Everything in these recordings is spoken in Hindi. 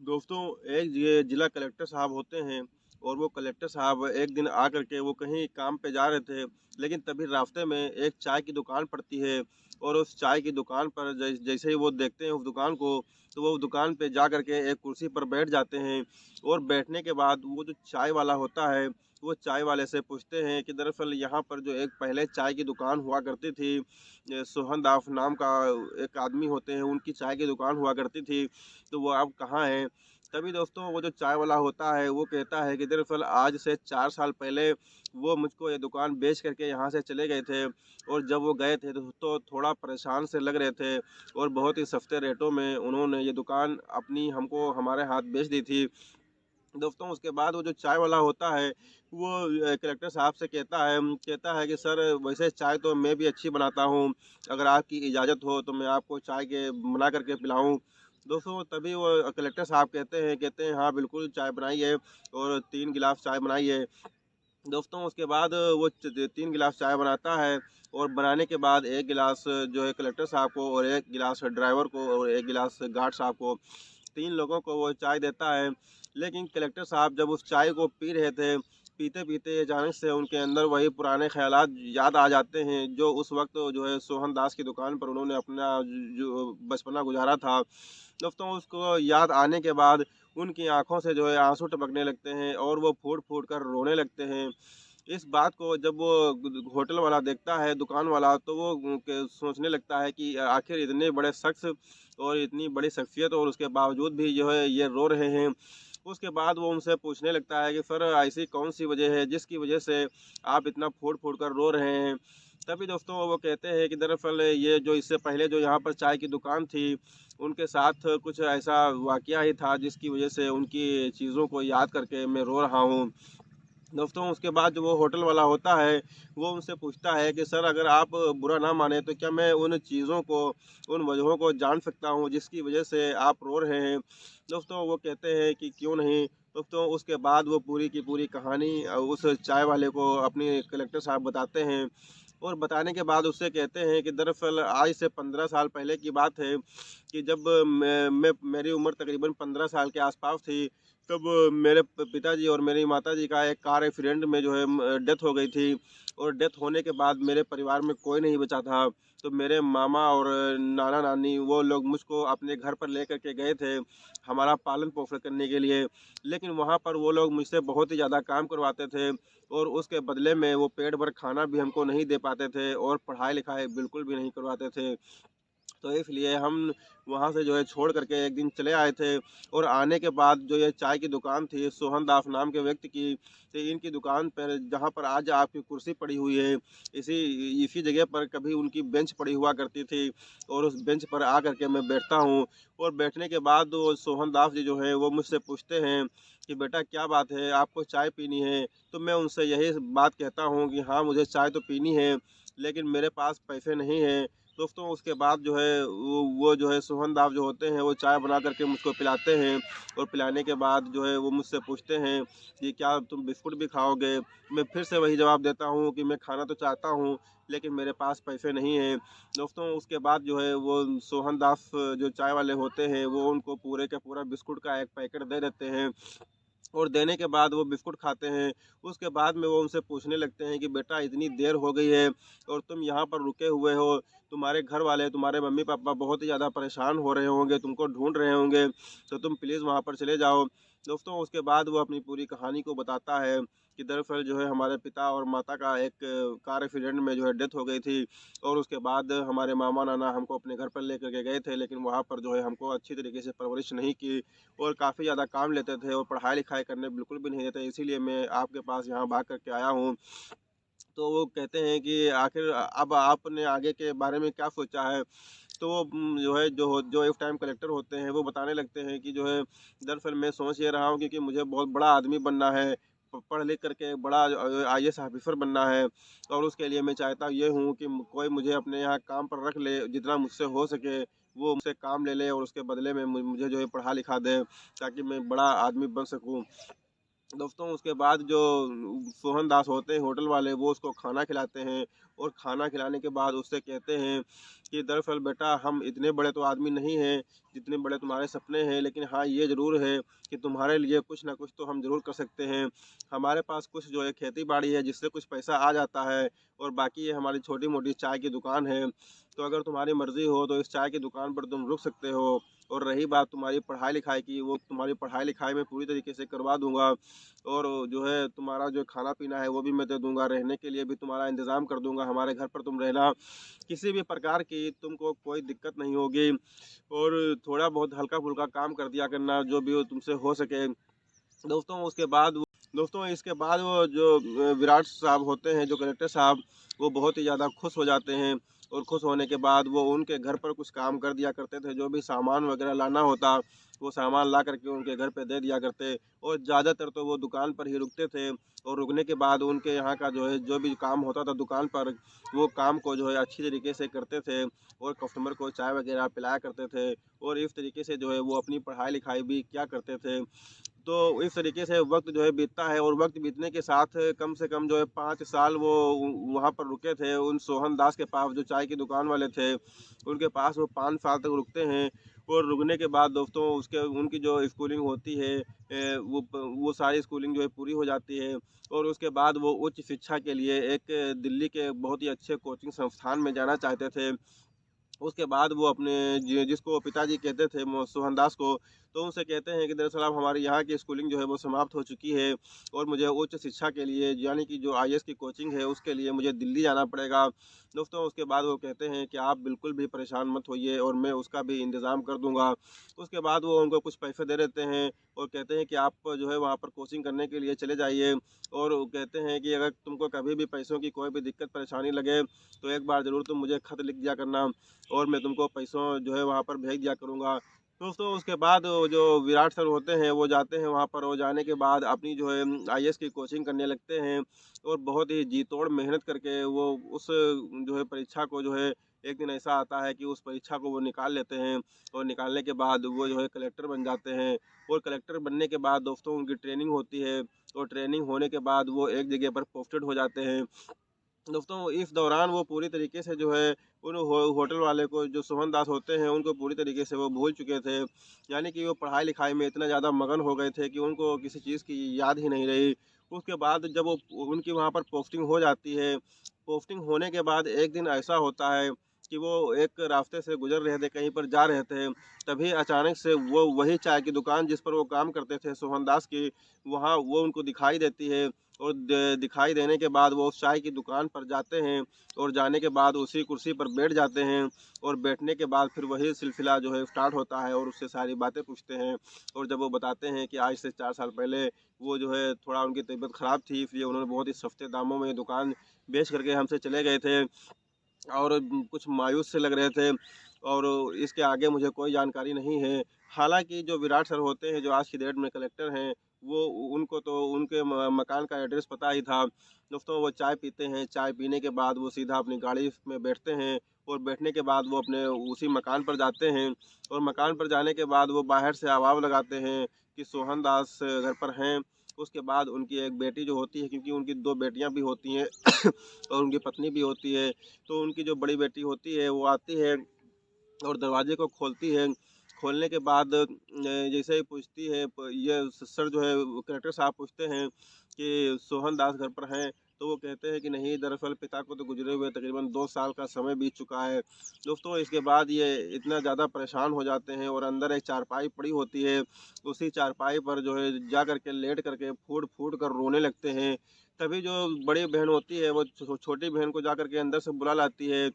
दोस्तों, एक ये जिला कलेक्टर साहब होते हैं और वो कलेक्टर साहब एक दिन आकर के वो कहीं काम पे जा रहे थे, लेकिन तभी रास्ते में एक चाय की दुकान पड़ती है और उस चाय की दुकान पर जैसे ही वो देखते हैं उस दुकान को, तो वो दुकान पे जा कर के एक कुर्सी पर बैठ जाते हैं और बैठने के बाद वो जो चाय वाला होता है, वो चाय वाले से पूछते हैं कि दरअसल यहाँ पर जो एक पहले चाय की दुकान हुआ करती थी, सोहन दास नाम का एक आदमी होते हैं, उनकी चाय की दुकान हुआ करती थी, तो वो अब कहाँ हैं? तभी दोस्तों वो जो चाय वाला होता है वो कहता है कि दरअसल आज से 4 साल पहले वो मुझको ये दुकान बेच कर के यहाँ से चले गए थे और जब वो गए थे तो थोड़ा परेशान से लग रहे थे और बहुत ही सस्ते रेटों में उन्होंने ये दुकान अपनी हमको हमारे हाथ बेच दी थी। दोस्तों उसके बाद वो जो चाय वाला होता है वो कलेक्टर साहब से कहता है कि सर, वैसे चाय तो मैं भी अच्छी बनाता हूँ, अगर आपकी इजाज़त हो तो मैं आपको चाय के बना करके पिलाऊँ। दोस्तों तभी वो कलेक्टर साहब कहते हैं हाँ बिल्कुल चाय बनाइए और 3 गिलास चाय बनाइए। दोस्तों उसके बाद वो 3 गिलास चाय बनाता है और बनाने के बाद 1 गिलास जो है कलेक्टर साहब को और 1 गिलास ड्राइवर को और 1 गिलास गार्ड साहब को, 3 लोगों को वो चाय देता है। लेकिन कलेक्टर साहब जब उस चाय को पी रहे थे, पीते-पीते अचानक से उनके अंदर वही पुराने ख़्यालात याद आ जाते हैं, जो उस वक़्त जो है सोहन दास की दुकान पर उन्होंने अपना जो बचपना गुज़ारा था। दोस्तों उसको याद आने के बाद उनकी आँखों से जो है आँसू टपकने लगते हैं और वो फूट-फूट कर रोने लगते हैं। इस बात को जब वो होटल वाला देखता है, दुकान वाला, तो वो के सोचने लगता है कि आखिर इतने बड़े शख्स और इतनी बड़ी शख्सियत और उसके बावजूद भी जो है ये रो रहे हैं। उसके बाद वो उनसे पूछने लगता है कि सर, ऐसी कौन-सी वजह है जिसकी वजह से आप इतना फूट-फूट कर रो रहे हैं? तभी दोस्तों वो कहते हैं कि दरअसल ये जो इससे पहले जो यहाँ पर चाय की दुकान थी, उनके साथ कुछ ऐसा वाक़या ही था जिसकी वजह से उनकी चीज़ों को याद करके मैं रो रहा हूँ। दोस्तों उसके बाद जो वो होटल वाला होता है, वो उनसे पूछता है कि सर, अगर आप बुरा ना माने तो क्या मैं उन चीज़ों को, उन वजहों को जान सकता हूँ जिसकी वजह से आप रो रहे हैं? दोस्तों वो कहते हैं कि क्यों नहीं। दोस्तों उसके बाद वो पूरी की पूरी कहानी उस चाय वाले को अपनी कलेक्टर साहब बताते हैं और बताने के बाद उससे कहते हैं कि दरअसल आज से 15 साल पहले की बात है कि जब मैं मेरी उम्र तकरीबन 15 साल के आस-पास थी, तब मेरे पिताजी और मेरी माताजी का एक कार एक्सीडेंट में जो है डेथ हो गई थी और डेथ होने के बाद मेरे परिवार में कोई नहीं बचा था। तो मेरे मामा और नाना-नानी वो लोग मुझको अपने घर पर लेकर के गए थे, हमारा पालन-पोषण करने के लिए। लेकिन वहाँ पर वो लोग मुझसे बहुत ही ज़्यादा काम करवाते थे और उसके बदले में वो पेट भर खाना भी हमको नहीं दे पाते थे और पढ़ाई-लिखाई बिल्कुल भी नहीं करवाते थे। तो इसलिए हम वहाँ से जो है छोड़ कर के एक दिन चले आए थे और आने के बाद जो ये चाय की दुकान थी सोहन दास नाम के व्यक्ति की, तो इनकी दुकान पर जहाँ पर आज आपकी कुर्सी पड़ी हुई है, इसी इसी जगह पर कभी उनकी बेंच पड़ी हुआ करती थी और उस बेंच पर आकर के मैं बैठता हूँ और बैठने के बाद वो सोहन दास जी जो है वो मुझसे पूछते हैं कि बेटा क्या बात है, आपको चाय पीनी है? तो मैं उनसे यही बात कहता हूँ कि हाँ, मुझे चाय तो पीनी है, लेकिन मेरे पास पैसे नहीं हैं। दोस्तों उसके बाद जो है वो जो है सोहन दाव जो होते हैं वो चाय बना कर के मुझको पिलाते हैं और पिलाने के बाद जो है वो मुझसे पूछते हैं कि क्या तुम बिस्कुट भी खाओगे? मैं फिर से वही जवाब देता हूँ कि मैं खाना तो चाहता हूँ, लेकिन मेरे पास पैसे नहीं हैं। दोस्तों उसके बाद जो है वो सोहन दास जो चाय वाले होते हैं वो उनको पूरे का पूरा बिस्कुट का एक पैकेट दे देते हैं और देने के बाद वो बिस्कुट खाते हैं। उसके बाद में वो उनसे पूछने लगते हैं कि बेटा, इतनी देर हो गई है और तुम यहाँ पर रुके हुए हो, तुम्हारे घर वाले, तुम्हारे मम्मी-पापा बहुत ही ज़्यादा परेशान हो रहे होंगे, तुमको ढूँढ रहे होंगे, तो तुम प्लीज़ वहाँ पर चले जाओ। दोस्तों उसके बाद वो अपनी पूरी कहानी को बताता है कि दरअसल जो है हमारे पिता और माता का एक कार एक्सीडेंट में जो है डेथ हो गई थी और उसके बाद हमारे मामा-नाना हमको अपने घर पर लेकर के गए थे, लेकिन वहाँ पर जो है हमको अच्छी तरीके से परवरिश नहीं की और काफ़ी ज़्यादा काम लेते थे और पढ़ाई-लिखाई करने बिल्कुल भी नहीं देते, इसीलिए मैं आपके पास यहाँ भाग कर के आया हूँ। तो वो कहते हैं कि आखिर अब आपने आगे के बारे में क्या सोचा है? तो वो जो है जो एक टाइम कलेक्टर होते हैं, वो बताने लगते हैं कि जो है दरअसल मैं सोच ये रहा हूँ क्योंकि मुझे बहुत बड़ा आदमी बनना है, पढ़ लिख कर के बड़ा आईएएस ऑफ़िसर बनना है और उसके लिए मैं चाहता ये हूँ कि कोई मुझे अपने यहाँ काम पर रख ले, जितना मुझसे हो सके वो मुझसे काम ले ले और उसके बदले में मुझे जो है पढ़ा लिखा दे, ताकि मैं बड़ा आदमी बन सकूँ। दोस्तों उसके बाद जो सोहन दास होते हैं होटल वाले, वो उसको खाना खिलाते हैं और खाना खिलाने के बाद उससे कहते हैं कि दरअसल बेटा हम इतने बड़े तो आदमी नहीं हैं जितने बड़े तुम्हारे सपने हैं, लेकिन हाँ ये ज़रूर है कि तुम्हारे लिए कुछ ना कुछ तो हम ज़रूर कर सकते हैं। हमारे पास कुछ जो है खेती बाड़ी है जिससे कुछ पैसा आ जाता है, और बाकी ये हमारी छोटी मोटी चाय की दुकान है। तो अगर तुम्हारी मर्ज़ी हो तो इस चाय की दुकान पर तुम रुक सकते हो। और रही बात तुम्हारी पढ़ाई लिखाई की, वो तुम्हारी पढ़ाई लिखाई मैं पूरी तरीके से करवा दूंगा, और जो है तुम्हारा जो खाना-पीना है वो भी मैं दे दूँगा, रहने के लिए भी तुम्हारा इंतज़ाम कर दूँगा, हमारे घर पर तुम रहना, किसी भी प्रकार की तुमको कोई दिक्कत नहीं होगी, और थोड़ा बहुत हल्का-फुल्का काम कर दिया करना, जो भी हो तुमसे हो सके। दोस्तों इसके बाद वो जो विराट साहब होते हैं, जो कलेक्टर साहब, वो बहुत ही ज़्यादा खुश हो जाते हैं, और खुश होने के बाद वो उनके घर पर कुछ काम कर दिया करते थे, जो भी सामान वगैरह लाना होता, वो सामान ला करके उनके घर पे दे दिया करते, और ज़्यादातर तो वो दुकान पर ही रुकते थे, और रुकने के बाद उनके यहाँ का जो है जो भी काम होता था दुकान पर, वो काम को जो है अच्छी तरीके से करते थे, और कस्टमर को चाय वगैरह पिलाया करते थे, और इस तरीके से जो है वो अपनी पढ़ाई लिखाई भी किया करते थे। तो इस तरीके से वक़्त जो है बीतता है, और वक़्त बीतने के साथ कम से कम जो है 5 साल वो वहाँ पर रुके थे, उन सोहन दास के पास, जो चाय की दुकान वाले थे, उनके पास वो 5 साल तक रुकते हैं। और रुकने के बाद दोस्तों उसके उनकी जो स्कूलिंग होती है, वो सारी स्कूलिंग जो है पूरी हो जाती है, और उसके बाद वो उच्च शिक्षा के लिए एक दिल्ली के बहुत ही अच्छे कोचिंग संस्थान में जाना चाहते थे। उसके बाद वो अपने जिसको पिताजी कहते थे सोहन दास को, तो उनसे कहते हैं कि दरअसल अब हमारे यहाँ की स्कूलिंग जो है वो समाप्त हो चुकी है, और मुझे उच्च शिक्षा के लिए यानी कि जो आईएएस की कोचिंग है उसके लिए मुझे दिल्ली जाना पड़ेगा। दोस्तों उसके बाद वो कहते हैं कि आप बिल्कुल भी परेशान मत होइए, और मैं उसका भी इंतज़ाम कर दूंगा। उसके बाद वो उनको कुछ पैसे दे देते हैं, और कहते हैं कि आप जो है वहाँ पर कोचिंग करने के लिए चले जाइए, और वो कहते हैं कि अगर तुमको कभी भी पैसों की कोई भी दिक्कत परेशानी लगे तो एक बार ज़रूर तुम मुझे खत लिख दिया करना, और मैं तुमको पैसों जो है वहाँ पर भेज दिया करूँगा। दोस्तों उसके बाद वो जो विराट सर होते हैं वो जाते हैं वहाँ पर, और जाने के बाद अपनी जो है आईएएस की कोचिंग करने लगते हैं, और बहुत ही जी तोड़ मेहनत करके वो उस जो है परीक्षा को जो है, एक दिन ऐसा आता है कि उस परीक्षा को वो निकाल लेते हैं, और निकालने के बाद वो जो है कलेक्टर बन जाते हैं। और कलेक्टर बनने के बाद दोस्तों उनकी ट्रेनिंग होती है, और ट्रेनिंग होने के बाद वो एक जगह पर पोस्टेड हो जाते हैं। दोस्तों इस दौरान वो पूरी तरीके से जो है उन होटल वाले को, जो सोहन दास होते हैं, उनको पूरी तरीके से वो भूल चुके थे। यानी कि वो पढ़ाई लिखाई में इतना ज़्यादा मगन हो गए थे कि उनको किसी चीज़ की याद ही नहीं रही। उसके बाद जब वो उनकी वहाँ पर पोस्टिंग हो जाती है, पोस्टिंग होने के बाद एक दिन ऐसा होता है कि वो एक रास्ते से गुजर रहे थे, कहीं पर जा रहे थे, तभी अचानक से वो वही चाय की दुकान जिस पर वो काम करते थे सोहन दास की, वहाँ वो उनको दिखाई देती है, और दिखाई देने के बाद वो उस चाय की दुकान पर जाते हैं, और जाने के बाद उसी कुर्सी पर बैठ जाते हैं, और बैठने के बाद फिर वही सिलसिला जो है स्टार्ट होता है, और उससे सारी बातें पूछते हैं। और जब वो बताते हैं कि आज से 4 साल पहले वो जो है थोड़ा उनकी तबीयत ख़राब थी, इसलिए उन्होंने बहुत ही सस्ते दामों में दुकान बेच करके हमसे चले गए थे, और कुछ मायूस से लग रहे थे, और इसके आगे मुझे कोई जानकारी नहीं है। हालाँकि जो विराट सर होते हैं, जो आज की डेट में कलेक्टर हैं, वो उनको तो उनके मकान का एड्रेस पता ही था। दोस्तों वो चाय पीते हैं, चाय पीने के बाद वो सीधा अपनी गाड़ी में बैठते हैं, और बैठने के बाद वो अपने उसी मकान पर जाते हैं, और मकान पर जाने के बाद वो बाहर से आवाज़ लगाते हैं कि सोहन दास घर पर हैं। उसके बाद उनकी एक बेटी जो होती है, क्योंकि उनकी 2 बेटियाँ भी होती हैं और उनकी पत्नी भी होती है, तो उनकी जो बड़ी बेटी होती है वो आती है और दरवाजे को खोलती है। खोलने के बाद जैसे ही पूछती है, ये सर जो है कलेक्टर साहब पूछते हैं कि सोहन दास घर पर हैं, तो वो कहते हैं कि नहीं, दरअसल पिता को तो गुजरे हुए तकरीबन 2 साल का समय बीत चुका है। दोस्तों इसके बाद ये इतना ज़्यादा परेशान हो जाते हैं, और अंदर एक चारपाई पड़ी होती है, उसी चारपाई पर जो है जा करके लेट करके फूट फूट कर रोने लगते हैं। तभी जो बड़ी बहन होती है वो छोटी बहन को जा करके अंदर से बुला लाती है,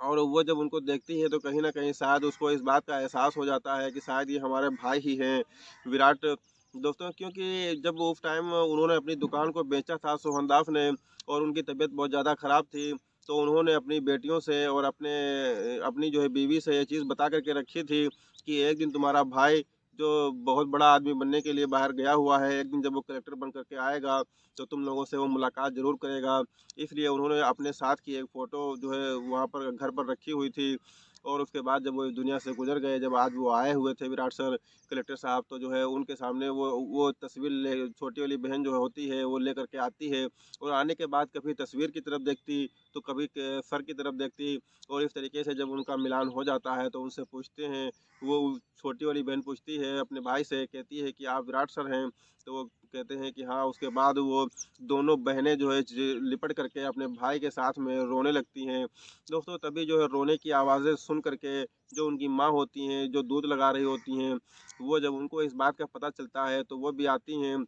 और वो जब उनको देखती है तो कहीं न कहीं शायद उसको इस बात का एहसास हो जाता है कि शायद ये हमारे भाई ही हैं, विराट। दोस्तों क्योंकि जब उस टाइम उन्होंने अपनी दुकान को बेचा था सोहन दास ने, और उनकी तबीयत बहुत ज़्यादा ख़राब थी, तो उन्होंने अपनी बेटियों से और अपनी जो है बीवी से ये चीज़ बता कर के रखी थी कि एक दिन तुम्हारा भाई, जो बहुत बड़ा आदमी बनने के लिए बाहर गया हुआ है, एक दिन जब वो कलेक्टर बन कर के आएगा, तो तुम लोगों से वो मुलाकात ज़रूर करेगा। इसलिए उन्होंने अपने साथ की एक फ़ोटो जो है वहाँ पर घर पर रखी हुई थी, और उसके बाद जब वो इस दुनिया से गुजर गए, जब आज वो आए हुए थे विराट सर कलेक्टर साहब, तो जो है उनके सामने वो तस्वीर ले छोटी वाली बहन जो होती है वो लेकर के आती है, और आने के बाद कभी तस्वीर की तरफ देखती तो कभी सर की तरफ देखती, और इस तरीके से जब उनका मिलान हो जाता है तो उनसे पूछते हैं, वो छोटी वाली बहन पूछती है अपने भाई से, कहती है कि आप विराट सर हैं? तो वो कहते हैं कि हाँ। उसके बाद वो दोनों बहनें जो है लिपट करके अपने भाई के साथ में रोने लगती हैं। दोस्तों तभी जो है रोने की आवाज़ें सुन करके जो उनकी माँ होती हैं, जो दूध लगा रही होती हैं, वो जब उनको इस बात का पता चलता है तो वो भी आती हैं,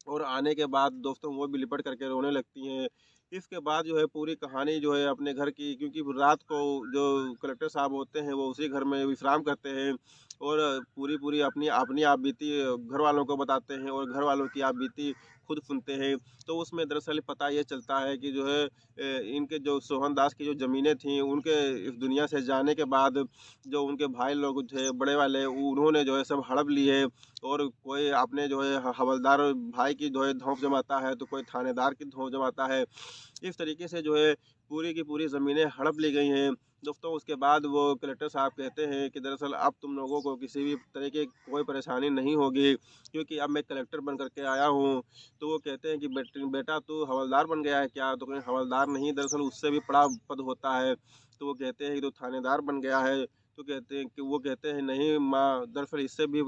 और आने के बाद दोस्तों वो भी लिपट करके रोने लगती हैं। इसके बाद जो है पूरी कहानी जो है अपने घर की, क्योंकि रात को जो कलेक्टर साहब होते हैं वो उसी घर में विश्राम करते हैं, और पूरी अपनी अपनी आप बीती घर वालों को बताते हैं, और घर वालों की आप बीती खुद सुनते हैं। तो उसमें दरअसल पता ये चलता है कि जो है इनके जो सोहन दास की जो ज़मीनें थीं उनके इस दुनिया से जाने के बाद जो उनके भाई लोग थे बड़े वाले, उन्होंने जो है सब हड़प ली है, और कोई अपने जो है हवलदार भाई की जो है धौंस जमाता है, तो कोई थानेदार की धौंस जमाता है। इस तरीके से जो है पूरी की पूरी ज़मीनें हड़प ली गई हैं। दोस्तों उसके बाद वो कलेक्टर साहब कहते हैं कि दरअसल अब तुम लोगों को किसी भी तरह की कोई परेशानी नहीं होगी, क्योंकि अब मैं कलेक्टर बन कर के आया हूँ। तो वो कहते हैं कि बेटा तू हवलदार बन गया है क्या? तो कहें हवलदार नहीं, दरअसल उससे भी बड़ा पद होता है। तो वो कहते हैं कि तू थानेदार बन गया है। तो कहते हैं कि वो कहते हैं नहीं माँ, दरअसल इससे भी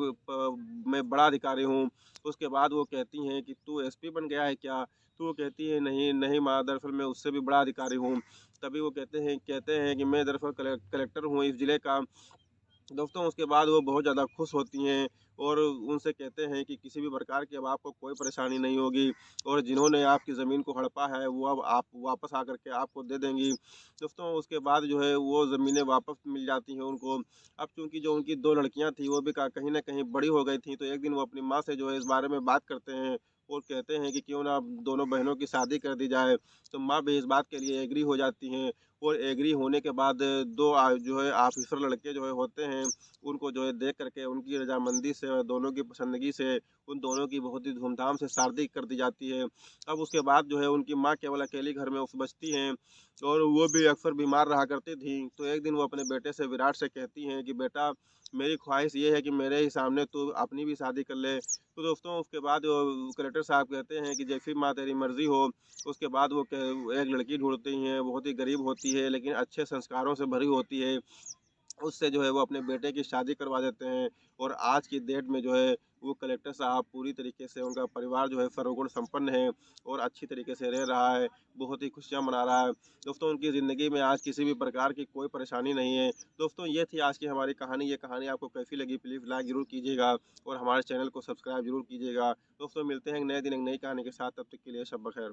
मैं बड़ा अधिकारी हूँ। उसके बाद वो कहती हैं कि तू एसपी बन गया है क्या? तो वो कहती है नहीं नहीं माँ, दरअसल मैं उससे भी बड़ा अधिकारी हूँ। तभी वो कहते हैं कि मैं दरअसल कलेक्टर हूँ इस ज़िले का। दोस्तों उसके बाद वो बहुत ज़्यादा खुश होती हैं, और उनसे कहते हैं कि किसी भी प्रकार की अब आपको कोई परेशानी नहीं होगी, और जिन्होंने आपकी ज़मीन को हड़पा है वो अब आप वापस आकर के आपको दे देंगी। दोस्तों उसके बाद जो है वो ज़मीनें वापस मिल जाती हैं उनको। अब चूँकि जो उनकी 2 लड़कियाँ थी वो भी कहीं न कहीं बड़ी हो गई थी, तो एक दिन वो अपनी माँ से जो है इस बारे में बात करते हैं, और कहते हैं कि क्यों ना अब दोनों बहनों की शादी कर दी जाए। तो माँ भी इस बात के लिए एग्री हो जाती हैं, और एग्री होने के बाद 2 जो है ऑफ़िसर लड़के जो है होते हैं, उनको जो है देख करके उनकी रज़ामंदी से और दोनों की पसंदगी से उन दोनों की बहुत ही धूमधाम से शादी कर दी जाती है। अब उसके बाद जो है उनकी माँ केवल अकेली घर में बचती हैं, और वो भी अक्सर बीमार रहा करती थीं। तो एक दिन वो अपने बेटे से विराट से कहती हैं कि बेटा मेरी ख़्वाहिश ये है कि मेरे ही सामने तू अपनी भी शादी कर ले। तो दोस्तों उसके बाद वो कलेक्टर साहब कहते हैं कि जैसी माँ तेरी मर्ज़ी हो। उसके बाद वो एक लड़की ढूँढती हैं, बहुत ही गरीब होती है लेकिन अच्छे संस्कारों से भरी होती है। उससे जो है वो अपने बेटे की शादी करवा देते हैं, और आज की डेट में जो है वो कलेक्टर साहब पूरी तरीके से उनका परिवार जो है सर्वगुण संपन्न है, और अच्छी तरीके से रह रहा है, बहुत ही खुशियाँ मना रहा है। दोस्तों उनकी ज़िंदगी में आज किसी भी प्रकार की कोई परेशानी नहीं है। दोस्तों ये थी आज की हमारी कहानी। ये कहानी आपको कैसी लगी प्लीज़ लाइक ज़रूर कीजिएगा, और हमारे चैनल को सब्सक्राइब ज़रूर कीजिएगा। दोस्तों मिलते हैं एक नए दिन एक नई कहानी के साथ, तब तक के लिए शब बख़ैर।